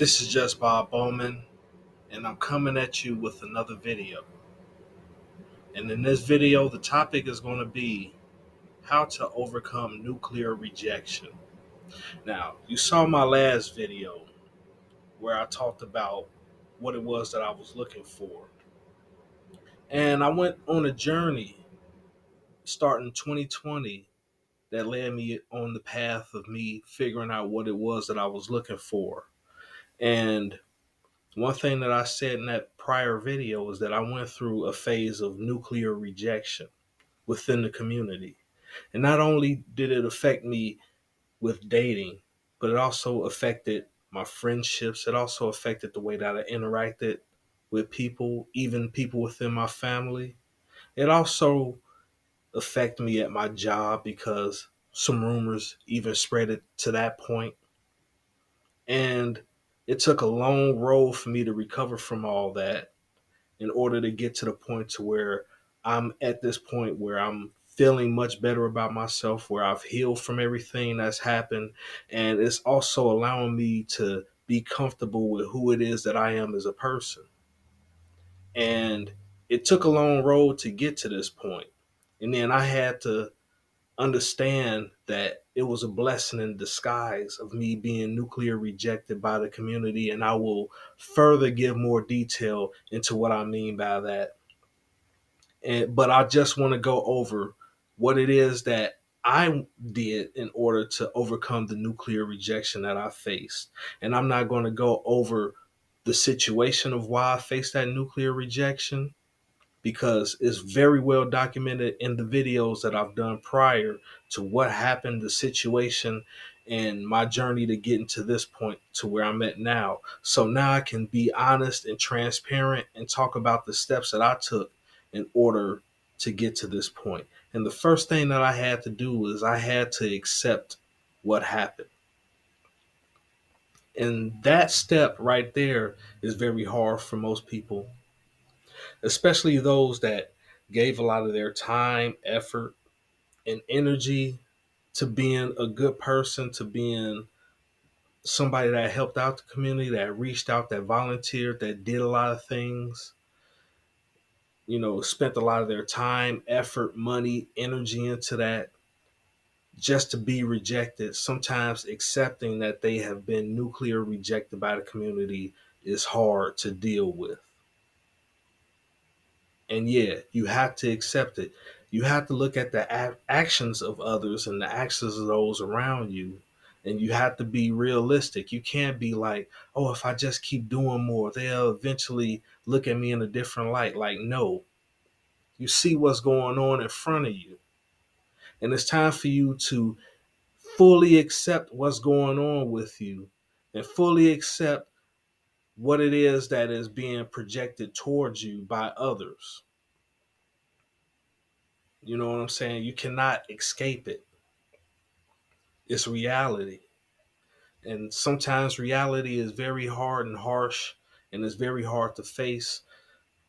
This is just Bob Bowman, and I'm coming at you with another video. And in this video, the topic is going to be how to overcome nuclear rejection. Now, you saw my last video where I talked about what it was that I was looking for. And I went on a journey starting 2020 that led me on the path of me figuring out what it was that I was looking for. And one thing that I said in that prior video is that I went through a phase of nuclear rejection within the community. And not only did it affect me with dating, but it also affected my friendships. It also affected the way that I interacted with people, even people within my family. It also affected me at my job because some rumors even spread it to that point. And it took a long road for me to recover from all that in order to get to the point to where I'm at this point where I'm feeling much better about myself, where I've healed from everything that's happened. And it's also allowing me to be comfortable with who it is that I am as a person. And it took a long road to get to this point. And then I had to understand that it was a blessing in disguise of me being nuclear rejected by the community. And I will further give more detail into what I mean by that. But I just want to go over what it is that I did in order to overcome the nuclear rejection that I faced. And I'm not going to go over the situation of why I faced that nuclear rejection because it's very well documented in the videos that I've done prior to what happened, the situation, and my journey to getting to this point to where I'm at now. So now I can be honest and transparent and talk about the steps that I took in order to get to this point. And the first thing that I had to do was I had to accept what happened. And that step right there is very hard for most people, especially those that gave a lot of their time, effort, and energy to being a good person, to being somebody that helped out the community, that reached out, that volunteered, that did a lot of things, spent a lot of their time, effort, money, energy into that just to be rejected. Sometimes accepting that they have been nuclear rejected by the community is hard to deal with. And yeah, you have to accept it. You have to look at the actions of others and the actions of those around you. And you have to be realistic. You can't be like, oh, if I just keep doing more, they'll eventually look at me in a different light. Like, no, you see what's going on in front of you. And it's time for you to fully accept what's going on with you and fully accept what it is that is being projected towards you by others. You know what I'm saying? You cannot escape it. It's reality. And sometimes reality is very hard and harsh and it's very hard to face.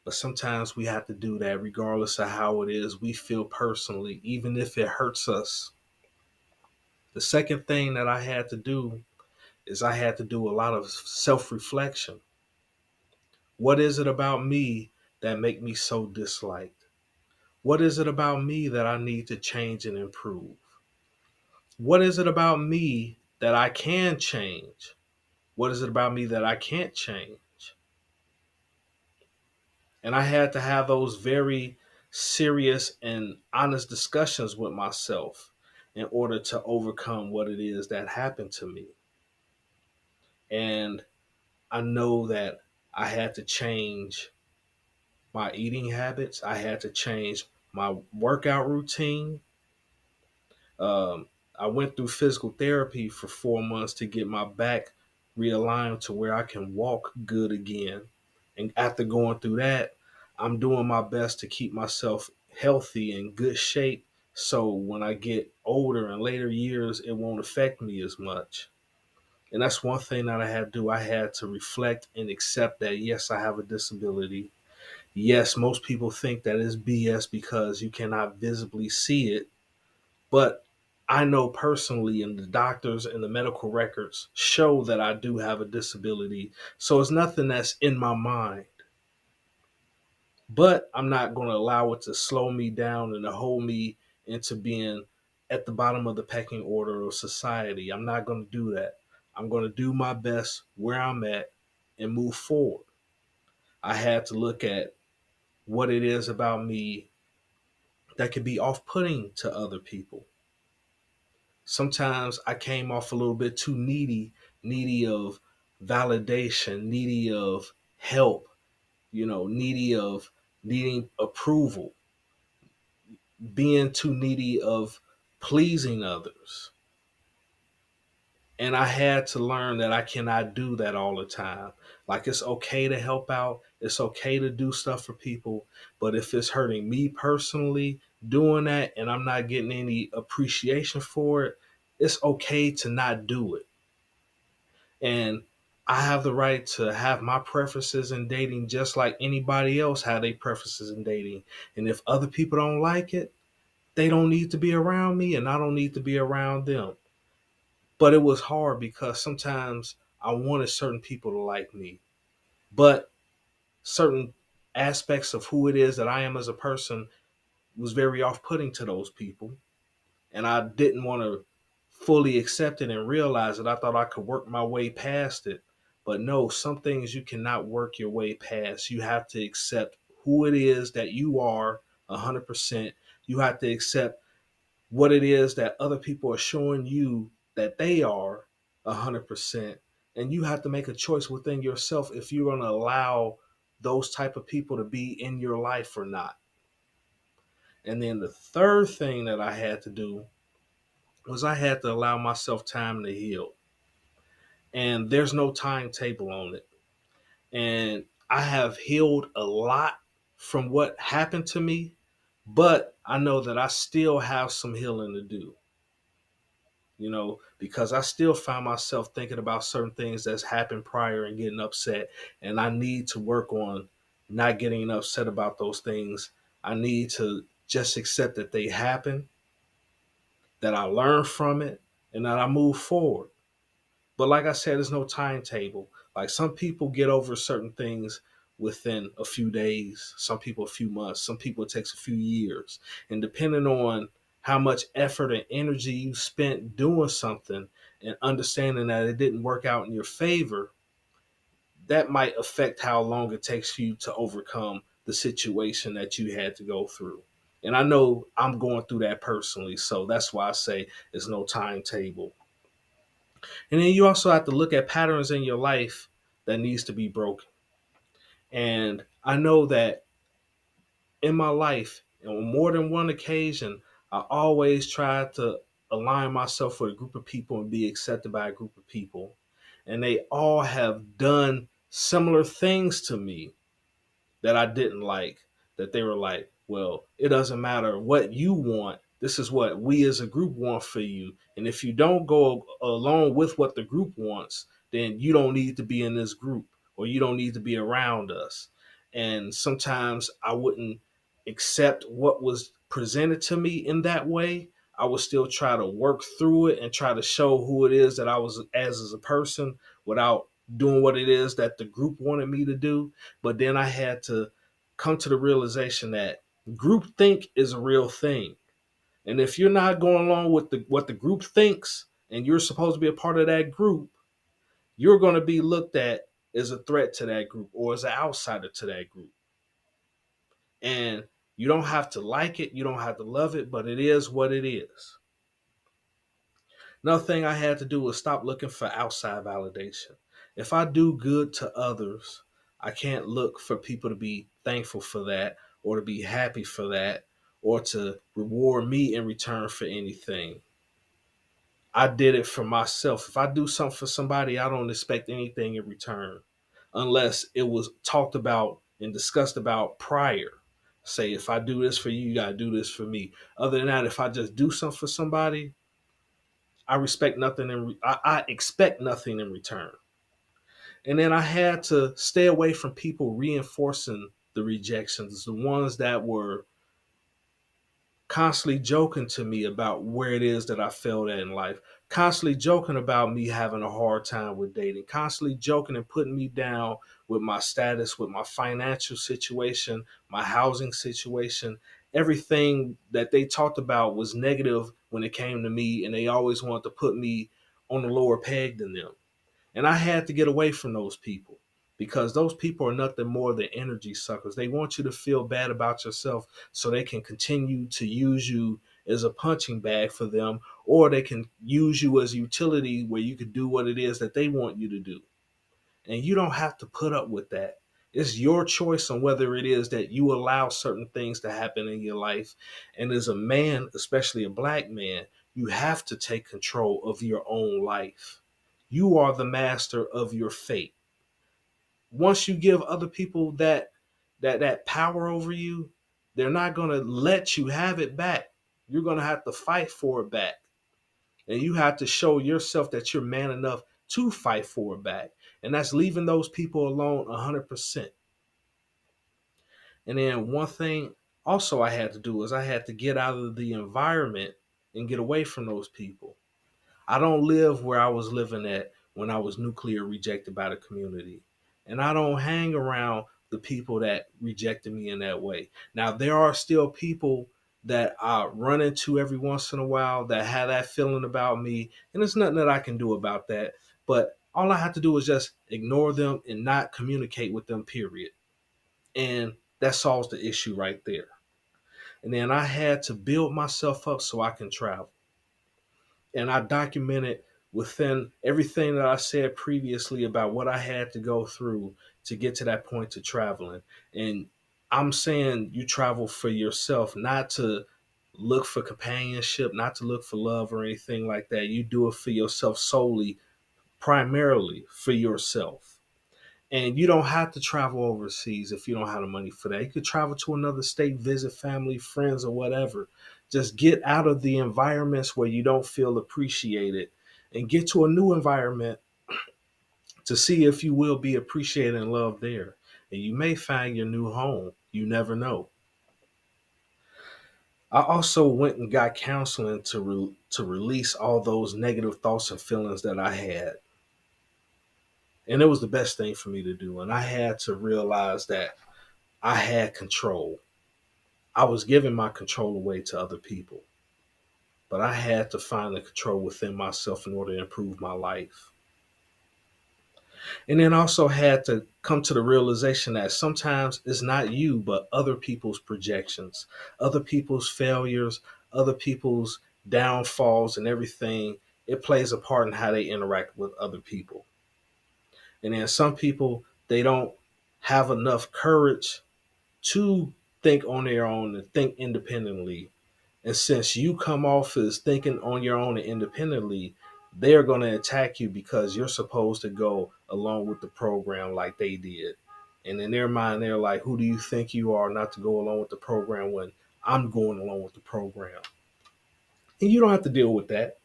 But sometimes we have to do that regardless of how it is we feel personally, even if it hurts us. The second thing that I had to do is I had to do a lot of self-reflection. What is it about me that make me so disliked? What is it about me that I need to change and improve? What is it about me that I can change? What is it about me that I can't change? And I had to have those very serious and honest discussions with myself in order to overcome what it is that happened to me. And I know that I had to change my eating habits. I had to change my workout routine. Um, I went through physical therapy for 4 months to get my back realigned to where I can walk good again. And after going through that, I'm doing my best to keep myself healthy and good shape. So when I get older in later years, it won't affect me as much. And that's one thing that I had to do. I had to reflect and accept that, yes, I have a disability. Yes, most people think that it's BS because you cannot visibly see it. But I know personally, and the doctors and the medical records show that I do have a disability. So it's nothing that's in my mind. But I'm not going to allow it to slow me down and to hold me into being at the bottom of the pecking order of society. I'm not going to do that. I'm going to do my best where I'm at and move forward. I had to look at what it is about me that could be off putting to other people. Sometimes I came off a little bit too needy, needy of validation, needy of help, needy of needing approval, being too needy of pleasing others. And I had to learn that I cannot do that all the time. Like, it's okay to help out, it's okay to do stuff for people, but if it's hurting me personally doing that and I'm not getting any appreciation for it, it's okay to not do it. And I have the right to have my preferences in dating just like anybody else have their preferences in dating. And if other people don't like it, they don't need to be around me and I don't need to be around them. But it was hard because sometimes I wanted certain people to like me. But certain aspects of who it is that I am as a person was very off putting to those people. And I didn't want to fully accept it and realize it. I thought I could work my way past it. But no, some things you cannot work your way past. You have to accept who it is that you are 100%. You have to accept what it is that other people are showing you that they are 100%. And you have to make a choice within yourself if you're going to allow those type of people to be in your life or not. And then the third thing that I had to do was I had to allow myself time to heal. And there's no timetable on it. And I have healed a lot from what happened to me, but I know that I still have some healing to do. Because I still find myself thinking about certain things that's happened prior and getting upset. And I need to work on not getting upset about those things. I need to just accept that they happen, that I learn from it, and that I move forward. But like I said, there's no timetable. Like, some people get over certain things within a few days, some people a few months, some people it takes a few years. And depending on how much effort and energy you spent doing something and understanding that it didn't work out in your favor, that might affect how long it takes you to overcome the situation that you had to go through. And I know I'm going through that personally, so that's why I say there's no timetable. And then you also have to look at patterns in your life that needs to be broken. And I know that in my life, on more than one occasion, I always try to align myself with a group of people and be accepted by a group of people. And they all have done similar things to me that I didn't like, that they were like, well, it doesn't matter what you want. This is what we as a group want for you. And if you don't go along with what the group wants, then you don't need to be in this group or you don't need to be around us. And sometimes I wouldn't accept what was presented to me in that way. I would still try to work through it and try to show who it is that I was as a person without doing what it is that the group wanted me to do. But then I had to come to the realization that groupthink is a real thing. And if you're not going along with what the group thinks and you're supposed to be a part of that group, you're going to be looked at as a threat to that group or as an outsider to that group. And you don't have to like it, you don't have to love it, but it is what it is. Another thing I had to do was stop looking for outside validation. If I do good to others, I can't look for people to be thankful for that or to be happy for that or to reward me in return for anything. I did it for myself. If I do something for somebody, I don't expect anything in return unless it was talked about and discussed about prior. Say, if I do this for you, you got to do this for me. Other than that, if I just do something for somebody, I respect nothing I expect nothing in return. And then I had to stay away from people reinforcing the rejections, the ones that were constantly joking to me about where it is that I failed at in life, constantly joking about me having a hard time with dating, constantly joking and putting me down with my status, with my financial situation, my housing situation. Everything that they talked about was negative when it came to me, and they always wanted to put me on a lower peg than them. And I had to get away from those people because those people are nothing more than energy suckers. They want you to feel bad about yourself so they can continue to use you as a punching bag for them, or they can use you as utility where you can do what it is that they want you to do. And you don't have to put up with that. It's your choice on whether it is that you allow certain things to happen in your life. And as a man, especially a black man, you have to take control of your own life. You are the master of your fate. Once you give other people that power over you, they're not going to let you have it back. You're going to have to fight for it back. And you have to show yourself that you're man enough to fight for it back. And that's leaving those people alone 100%. And then one thing also I had to do is I had to get out of the environment and get away from those people. I don't live where I was living at when I was nuclear rejected by the community. And I don't hang around the people that rejected me in that way. Now, there are still people that I run into every once in a while that have that feeling about me. And there's nothing that I can do about that. But all I have to do is just ignore them and not communicate with them, period. And that solves the issue right there. And then I had to build myself up so I can travel. And I documented within everything that I said previously about what I had to go through to get to that point to traveling. And I'm saying you travel for yourself, not to look for companionship, not to look for love or anything like that. You do it for yourself solely, primarily for yourself. And you don't have to travel overseas if you don't have the money for that. You could travel to another state, visit family, friends, or whatever. Just get out of the environments where you don't feel appreciated and get to a new environment to see if you will be appreciated and loved there. And you may find your new home. You never know. I also went and got counseling to release all those negative thoughts and feelings that I had. And it was the best thing for me to do. And I had to realize that I had control. I was giving my control away to other people, but I had to find the control within myself in order to improve my life. And then also had to come to the realization that sometimes it's not you, but other people's projections, other people's failures, other people's downfalls, and everything. It plays a part in how they interact with other people. And then some people, they don't have enough courage to think on their own and think independently. And since you come off as thinking on your own and independently, they're going to attack you because you're supposed to go along with the program like they did. And in their mind, they're like, who do you think you are not to go along with the program when I'm going along with the program? And you don't have to deal with that.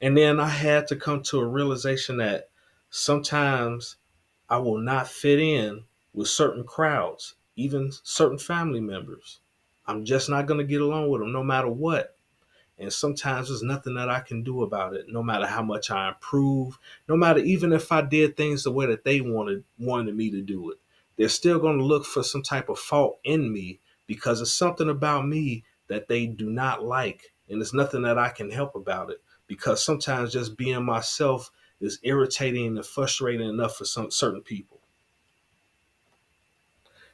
And then I had to come to a realization that sometimes I will not fit in with certain crowds, even certain family members. I'm just not going to get along with them no matter what. And sometimes there's nothing that I can do about it, no matter how much I improve, no matter even if I did things the way that they wanted me to do it. They're still going to look for some type of fault in me because it's something about me that they do not like. And there's nothing that I can help about it because sometimes just being myself is irritating and frustrating enough for some certain people.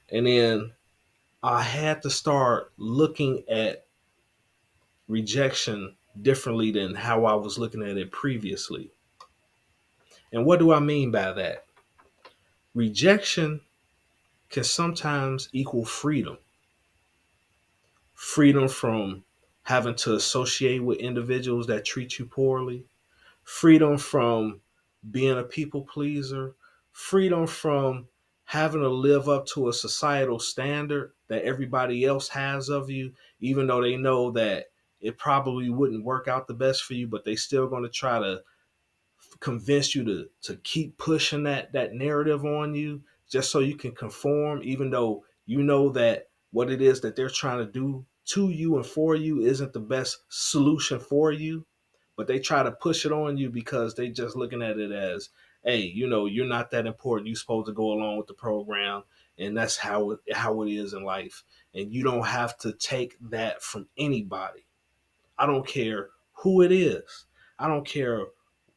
And then I had to start looking at rejection differently than how I was looking at it previously. And what do I mean by that? Rejection can sometimes equal freedom. Freedom from having to associate with individuals that treat you poorly, freedom from being a people pleaser, freedom from having to live up to a societal standard that everybody else has of you, even though they know that it probably wouldn't work out the best for you, but they still going to try to convince you to keep pushing that narrative on you just so you can conform, even though you know that what it is that they're trying to do to you and for you isn't the best solution for you, but they try to push it on you because they just looking at it as, hey, you're not that important. You're supposed to go along with the program, and that's how it is in life. And you don't have to take that from anybody. I don't care who it is. I don't care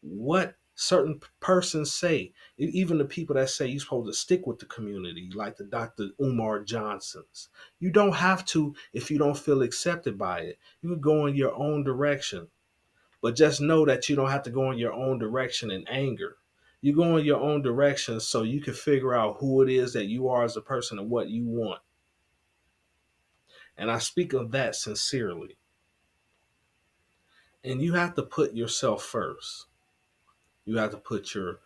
what certain persons say. Even the people that say you're supposed to stick with the community, like the Dr. Umar Johnsons. You don't have to if you don't feel accepted by it. You can go in your own direction. But just know that you don't have to go in your own direction in anger. You go in your own direction so you can figure out who it is that you are as a person and what you want. And I speak of that sincerely. And you have to put yourself first. You have to put your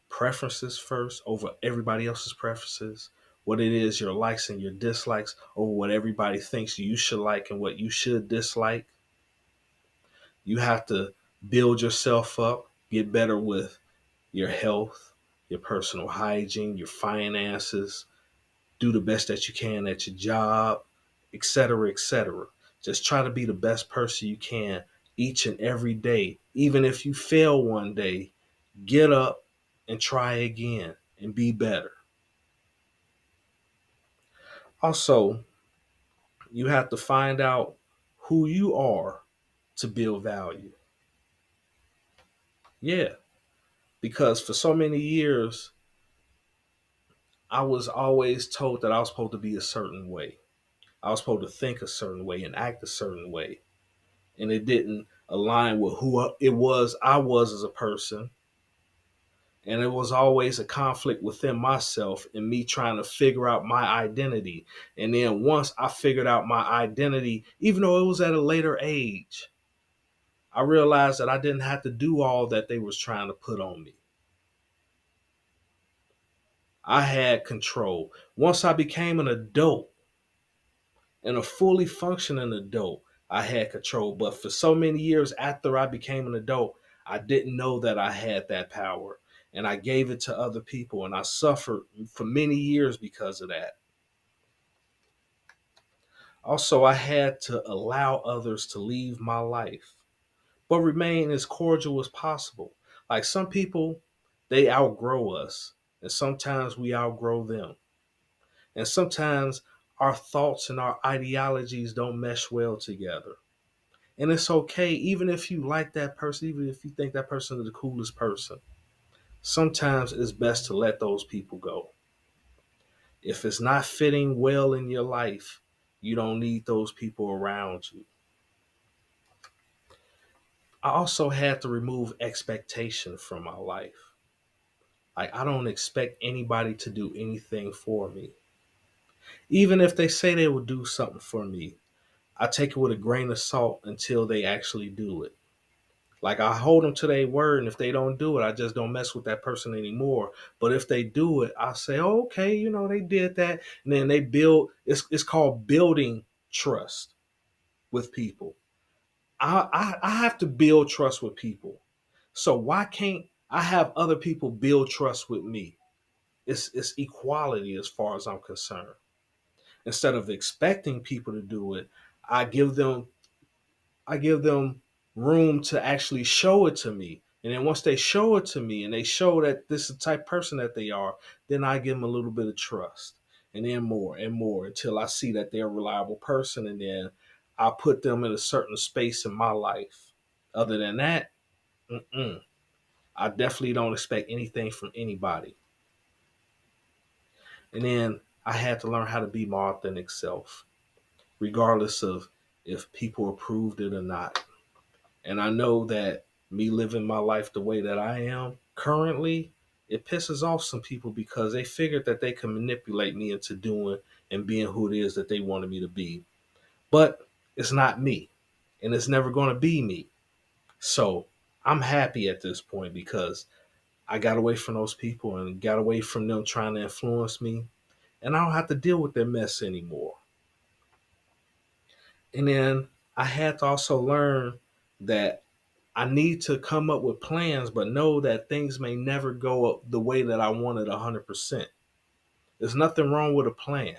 preferences first over everybody else's preferences. What it is, your likes and your dislikes, over what everybody thinks you should like and what you should dislike. You have to build yourself up, get better with your health, your personal hygiene, your finances, do the best that you can at your job, etc., etc. Just try to be the best person you can each and every day. Even if you fail one day, get up and try again and be better. Also, you have to find out who you are to build value. Yeah, because for so many years, I was always told that I was supposed to be a certain way. I was supposed to think a certain way and act a certain way. And it didn't align with who it was I was as a person. And it was always a conflict within myself and me trying to figure out my identity. And then once I figured out my identity, even though it was at a later age, I realized that I didn't have to do all that they was trying to put on me. I had control. Once I became an adult, and a fully functioning adult, I had control. But for so many years after I became an adult, I didn't know that I had that power. And I gave it to other people, and I suffered for many years because of that. Also, I had to allow others to leave my life, but remain as cordial as possible. Like some people, they outgrow us, and sometimes we outgrow them. And sometimes our thoughts and our ideologies don't mesh well together. And it's okay, even if you like that person, even if you think that person is the coolest person. Sometimes it's best to let those people go. If it's not fitting well in your life, you don't need those people around you. I also had to remove expectation from my life. Like, I don't expect anybody to do anything for me. Even if they say they will do something for me, I take it with a grain of salt until they actually do it. Like, I hold them to their word, and if they don't do it, I just don't mess with that person anymore. But if they do it, I say, oh, okay, they did that. And then they build, it's called building trust with people. I have to build trust with people. So why can't I have other people build trust with me? It's equality as far as I'm concerned. Instead of expecting people to do it, I give them I give them room to actually show it to me. And then once they show it to me and they show that this is the type of person that they are, then I give them a little bit of trust. And then more and more until I see that they're a reliable person. And then I put them in a certain space in my life. Other than that, I definitely don't expect anything from anybody. And then I had to learn how to be my authentic self, regardless of if people approved it or not. And I know that me living my life the way that I am currently, it pisses off some people because they figured that they can manipulate me into doing and being who it is that they wanted me to be. But it's not me, and it's never going to be me. So I'm happy at this point because I got away from those people and got away from them trying to influence me, and I don't have to deal with their mess anymore. And then I had to also learn that I need to come up with plans, but know that things may never go up the way that I wanted 100%. There's nothing wrong with a plan.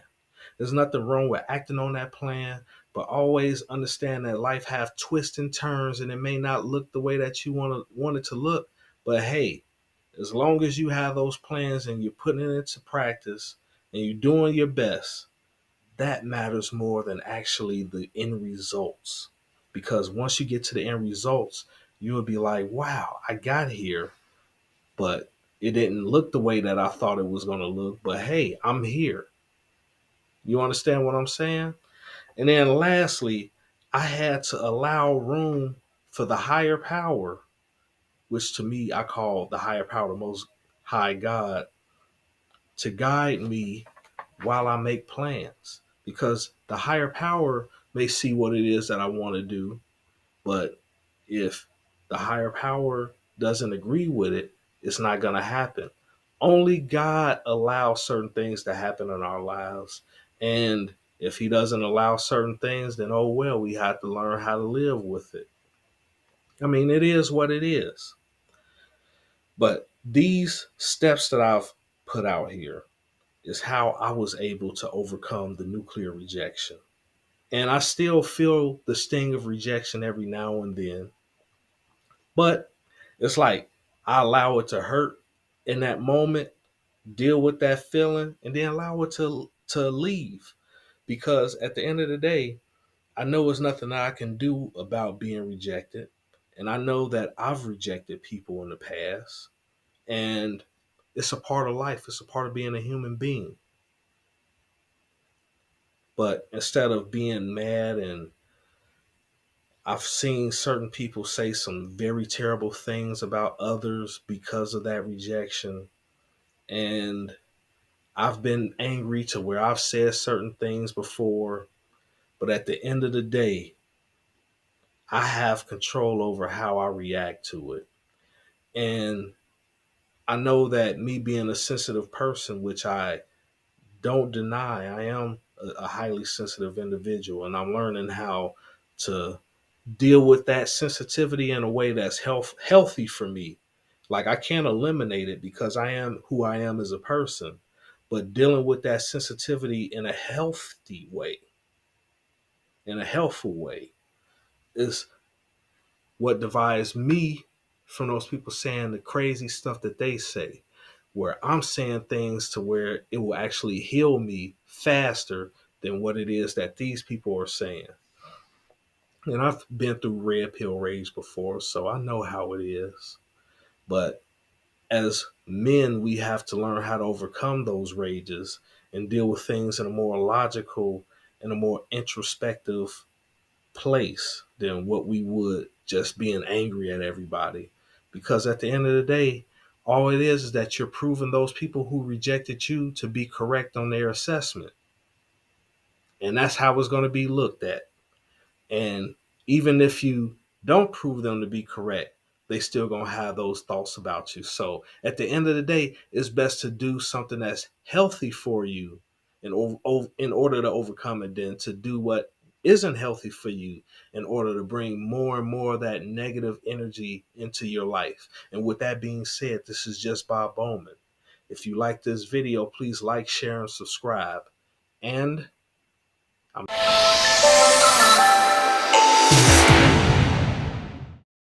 There's nothing wrong with acting on that plan, but always understand that life have twists and turns, and it may not look the way that you want it to look. But hey, as long as you have those plans and you're putting it into practice and you're doing your best, that matters more than actually the end results. Because once you get to the end results, you'll be like, wow, I got here, but it didn't look the way that I thought it was going to look. But hey, I'm here. You understand what I'm saying? And then lastly, I had to allow room for the higher power, which to me I call the higher power, the most high God, to guide me while I make plans. Because the higher power may see what it is that I want to do, but if the higher power doesn't agree with it, it's not going to happen. Only God allows certain things to happen in our lives. And if he doesn't allow certain things, then oh well, we have to learn how to live with it. I mean, it is what it is. But these steps that I've put out here is how I was able to overcome the nuclear rejection. And I still feel the sting of rejection every now and then. But it's like I allow it to hurt in that moment, deal with that feeling, and then allow it to leave. Because at the end of the day, I know there's nothing that I can do about being rejected. And I know that I've rejected people in the past. And it's a part of life. It's a part of being a human being. But instead of being mad, and I've seen certain people say some very terrible things about others because of that rejection. And I've been angry to where I've said certain things before. But at the end of the day, I have control over how I react to it. And I know that me being a sensitive person, which I don't deny, I am a highly sensitive individual, and I'm learning how to deal with that sensitivity in a way that's healthy for me. Like I can't eliminate it because I am who I am as a person, but dealing with that sensitivity in a healthy way, in a helpful way, is what divides me from those people saying the crazy stuff that they say, where I'm saying things to where it will actually heal me faster than what it is that these people are saying. And I've been through red pill rage before, so I know how it is. But as men, we have to learn how to overcome those rages and deal with things in a more logical and a more introspective place than what we would just being angry at everybody. Because at the end of the day, all it is that you're proving those people who rejected you to be correct on their assessment. And that's how it's going to be looked at. And even if you don't prove them to be correct, they still gonna have those thoughts about you. So at the end of the day, it's best to do something that's healthy for you in order to overcome it than to do what isn't healthy for you in order to bring more and more of that negative energy into your life. And with that being said, this is just Bob Bowman. If you like this video, please like, share, and subscribe. And I'm